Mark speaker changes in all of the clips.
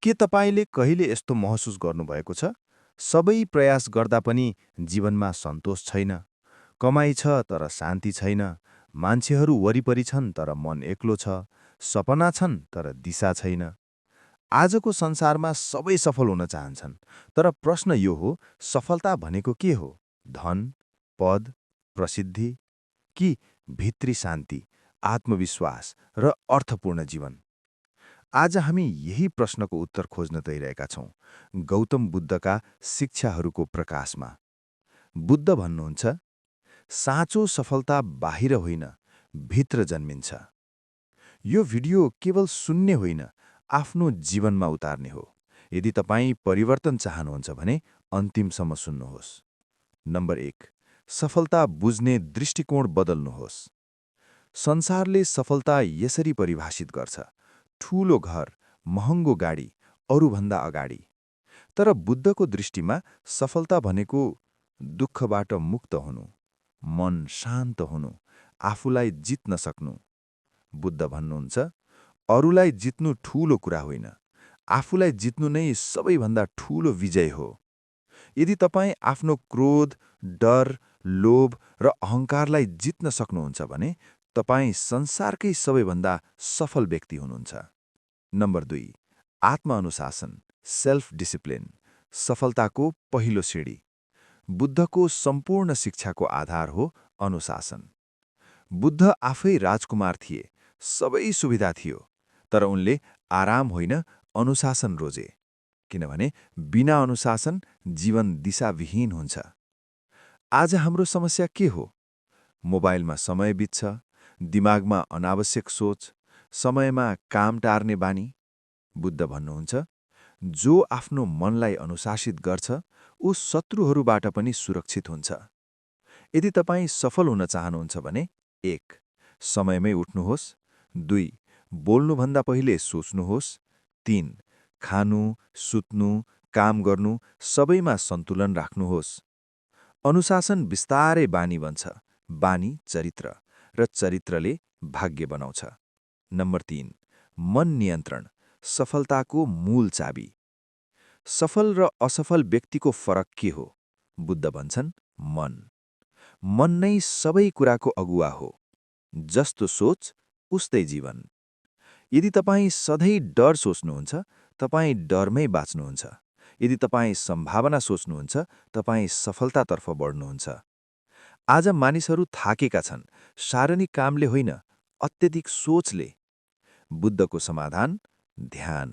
Speaker 1: के तपाईँले कहिले यस्तो महसुस गर्नुभएको छ? सबै प्रयास गर्दा पनि जीवनमा सन्तोष छैन। कमाइ छ तर शान्ति छैन। मान्छेहरू वरिपरि छन् तर मन एक्लो छ। सपना छन् तर दिशा छैन। आजको संसारमा सबै सफल हुन चाहन्छन्। तर प्रश्न यो हो, सफलता भनेको के हो? धन, पद, प्रसिद्धि कि भित्री शान्ति, आत्मविश्वास र अर्थपूर्ण जीवन? आज हामी यही प्रश्नको उत्तर खोज्न गइरहेका छौँ, गौतम बुद्धका शिक्षाहरूको प्रकाशमा। बुद्ध भन्नुहुन्छ, साँचो सफलता बाहिर होइन, भित्र जन्मिन्छ। यो भिडियो केवल सुन्ने होइन, आफ्नो जीवनमा उतार्ने हो। यदि तपाईँ परिवर्तन चाहनुहुन्छ भने अन्तिमसम्म सुन्नुहोस्। नम्बर 1, सफलता बुझ्ने दृष्टिकोण बदल्नुहोस्। संसारले सफलता यसरी परिभाषित गर्छ: ठूलो घर, महँगो गाडी, अरूभन्दा अगाडि। तर बुद्धको दृष्टिमा सफलता भनेको दुःखबाट मुक्त हुनु, मन शान्त हुनु, आफूलाई जित्न सक्नु। बुद्ध भन्नुहुन्छ, अरूलाई जित्नु ठूलो कुरा होइन, आफूलाई जित्नु नै सबैभन्दा ठूलो विजय हो। यदि तपाईँ आफ्नो क्रोध, डर, लोभ र अहङ्कारलाई जित्न सक्नुहुन्छ भने तपाईँ संसारकै सबैभन्दा सफल व्यक्ति हुनुहुन्छ। नम्बर 2, आत्मअनुशासन, सेल्फ डिसिप्लिन, सफलताको पहिलो सिडी। बुद्धको सम्पूर्ण शिक्षाको आधार हो अनुशासन। बुद्ध आफै राजकुमार थिए, सबै सुविधा थियो, तर उनले आराम होइन, अनुशासन रोजे। किनभने बिना अनुशासन जीवन दिशाविहीन हुन्छ। आज हाम्रो समस्या के हो? मोबाइलमा समय बित्छ, दिमागमा अनावश्यक सोच, समयमा काम टार्ने बानी। बुद्ध भन्नुहुन्छ, जो आफ्नो मनलाई अनुशासित गर्छ, ऊ शत्रुहरूबाट पनि सुरक्षित हुन्छ। यदि तपाईँ सफल हुन चाहनुहुन्छ भने 1, समयमै उठ्नुहोस्। 2, बोल्नुभन्दा पहिले सोच्नुहोस्। 3, खानु, सुत्नु, काम गर्नु सबैमा सन्तुलन राख्नुहोस्। अनुशासन बिस्तारै बानी बन्छ, बानी चरित्र, र चरित्रले भाग्य बनाउँछ। नम्बर 3, मन नियन्त्रण, सफलताको मूल चाबी। सफल र असफल व्यक्तिको फरक के हो? बुद्ध भन्छन्, मन। मन नै सबै कुराको अगुवा हो। जस्तो सोच, उस्तै जीवन। यदि तपाईँ सधैँ डर सोच्नुहुन्छ, तपाईँ डरमै बाँच्नुहुन्छ। यदि तपाईँ सम्भावना सोच्नुहुन्छ, तपाईँ सफलतातर्फ बढ्नुहुन्छ। आज मानिसहरू थाकेका छन्, सारणिक कामले होइन, अत्यधिक सोचले। बुद्धको समाधान, ध्यान।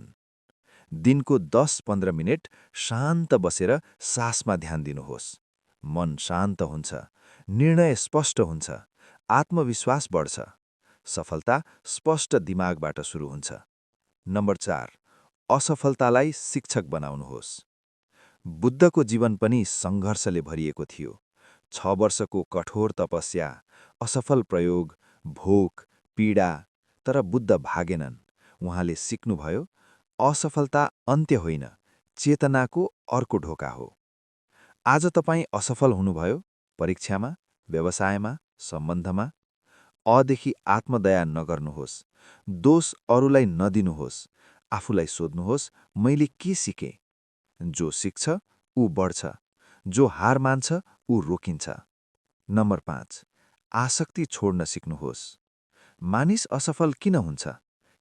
Speaker 1: दिनको 10-15 मिनेट शान्त बसेर सासमा ध्यान दिनुहोस्। मन शान्त हुन्छ, निर्णय स्पष्ट हुन्छ, आत्मविश्वास बढ्छ। सफलता स्पष्ट दिमागबाट सुरु हुन्छ। नम्बर 4, असफलतालाई शिक्षक बनाउनुहोस्। बुद्धको जीवन पनि सङ्घर्षले भरिएको थियो। 6 वर्षको कठोर तपस्या, असफल प्रयोग, भोक, पीडा, तर बुद्ध भागेनन्। उहाँले सिक्नुभयो, असफलता अन्त्य होइन, चेतनाको अर्को ढोका हो। आज तपाईँ असफल हुनुभयो, परीक्षामा, व्यवसायमा, सम्बन्धमा। अदेखि आत्मदया नगर्नुहोस्। दोष अरूलाई नदिनुहोस्। आफूलाई सोध्नुहोस्, मैले के सिकेँ? जो सिक्छ, ऊ बढ्छ। जो हार मान्छ, ऊ रोकिन्छ। नम्बर 5, आसक्ति छोड्न सिक्नुहोस्। मानिस असफल किन हुन्छ?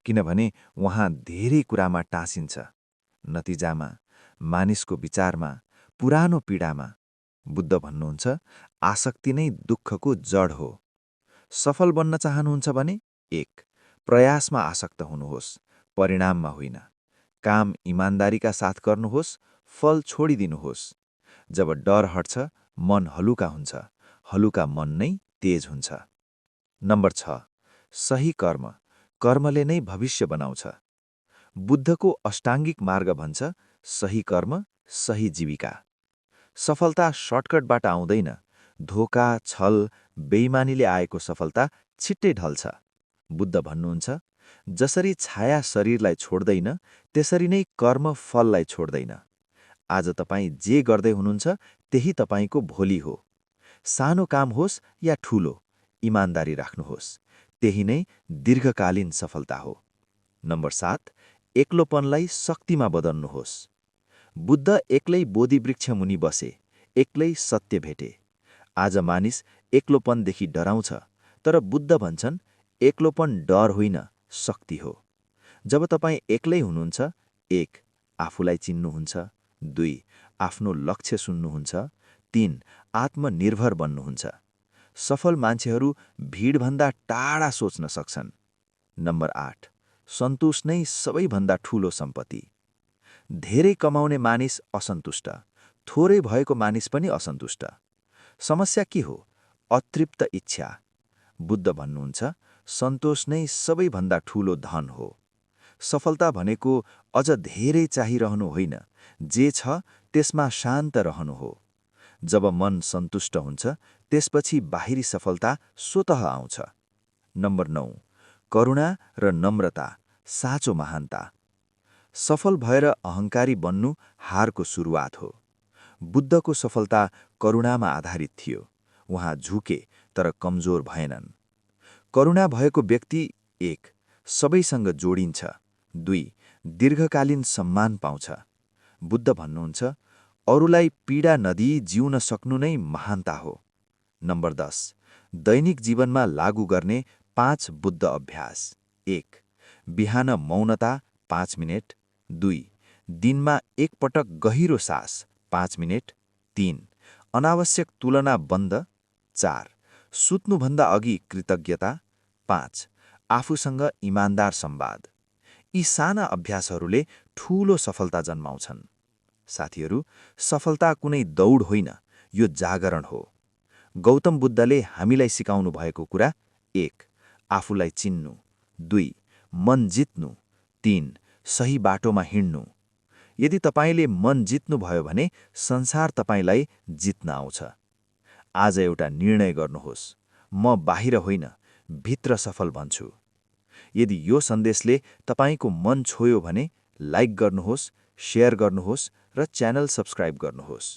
Speaker 1: किनभने उहाँ धेरै कुरामा टाँसिन्छ। नतिजामा, मानिसको विचारमा, पुरानो पीडामा। बुद्ध भन्नुहुन्छ, आसक्ति नै दुःखको जड हो। सफल बन्न चाहनुहुन्छ भने 1, प्रयासमा आसक्त हुनुहोस्, परिणाममा होइन। काम इमान्दारीका साथ गर्नुहोस्, फल छोडिदिनुहोस्। जब डर हट्छ, मन हलुका हुन्छ, हलुका मन नै तेज हुन्छ। नम्बर 6, सही कर्म, कर्मले नै भविष्य बनाउँछ। बुद्धको अष्टाङ्गिक मार्ग भन्छ, सही कर्म, सही जीविका। सफलता सर्टकटबाट आउँदैन। धोका, छल, बेइमानीले आएको सफलता छिट्टै ढल्छ। बुद्ध भन्नुहुन्छ, जसरी छाया शरीरलाई छोड्दैन, त्यसरी नै कर्म फललाई छोड्दैन। आज तपाईँ जे गर्दै हुनुहुन्छ, त्यही तपाईँको भोलि हो। सानो काम होस् या ठूलो, इमान्दारी राख्नुहोस्। त्यही नै दीर्घकालीन सफलता हो। नम्बर 7, एक्लोपनलाई शक्तिमा बदल्नुहोस्। बुद्ध एक्लै बोधिवृक्ष मुनि बसे, एक्लै सत्य भेटे। आज मानिस एक्लोपनदेखि डराउँछ, तर बुद्ध भन्छन्, एक्लोपन डर होइन, शक्ति हो। जब तपाईँ एक्लै हुनुहुन्छ, 1. आफूलाई चिन्नुहुन्छ, 2. आफ्नो लक्ष्य सुन्नुहुन्छ, 3. आत्मनिर्भर बन्नुहुन्छ। सफल मान्छेहरू भिडभन्दा टाढा सोच्न सक्छन्। नम्बर 8. सन्तोष नै सबैभन्दा ठूलो सम्पत्ति। धेरै कमाउने मानिस असन्तुष्ट, थोरै भएको मानिस पनि असन्तुष्ट। समस्या के हो? अतृप्त इच्छा। बुद्ध भन्नुहुन्छ, सन्तोष नै सबैभन्दा ठूलो धन हो। सफलता भनेको अझ धेरै चाहिरहनु होइन, जे छ त्यसमा शान्त रहनु हो। जब मन सन्तुष्ट हुन्छ, त्यसपछि बाहिरी सफलता स्वतः आउँछ। नम्बर 9. करुणा र नम्रता, साँचो महानता। सफल भएर अहङ्कारी बन्नु हारको सुरुवात हो। बुद्धको सफलता करुणामा आधारित थियो। उहाँ झुके तर कमजोर भएनन्। करुणा भएको व्यक्ति 1. सबैसँग जोडिन्छ, 2. दीर्घकालीन सम्मान पाउँछ। बुद्ध भन्नुहुन्छ, अरूलाई पीडा नदिई जिउन सक्नु नै महानता हो। नम्बर 10. दैनिक जीवनमा लागू गर्ने 5 बुद्ध अभ्यास। 1. बिहान मौनता 5 मिनेट, 2. दिनमा एक पटक गहिरो सास 5 मिनेट, 3. अनावश्यक तुलना बन्द, 4. सुत्नुभन्दा अघि कृतज्ञता, 5. आफूसँग इमान्दार संवाद। यी साना अभ्यासहरूले ठूलो सफलता जन्माउँछन्। साथीहरू, सफलता कुनै दौड होइन, यो जागरण हो। गौतम बुद्धले हामीलाई सिकाउनु भएको कुरा: 1. आफूलाई चिन्नु, 2. मन जित्नु, 3. सही बाटोमा हिँड्नु। यदि तपाईँले मन जित्नुभयो भने संसार तपाईँलाई जित्न आउँछ। आज एउटा निर्णय गर्नुहोस्, म बाहिर होइन, भित्र सफल भन्छु। यदि यो सन्देशले तपाईँको मन छोयो भने लाइक गर्नुहोस्, शेयर गर्नुहोस् र च्यानल सब्स्क्राइब गर्नुहोस्।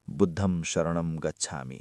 Speaker 1: बुद्धं शरणं गच्छामि।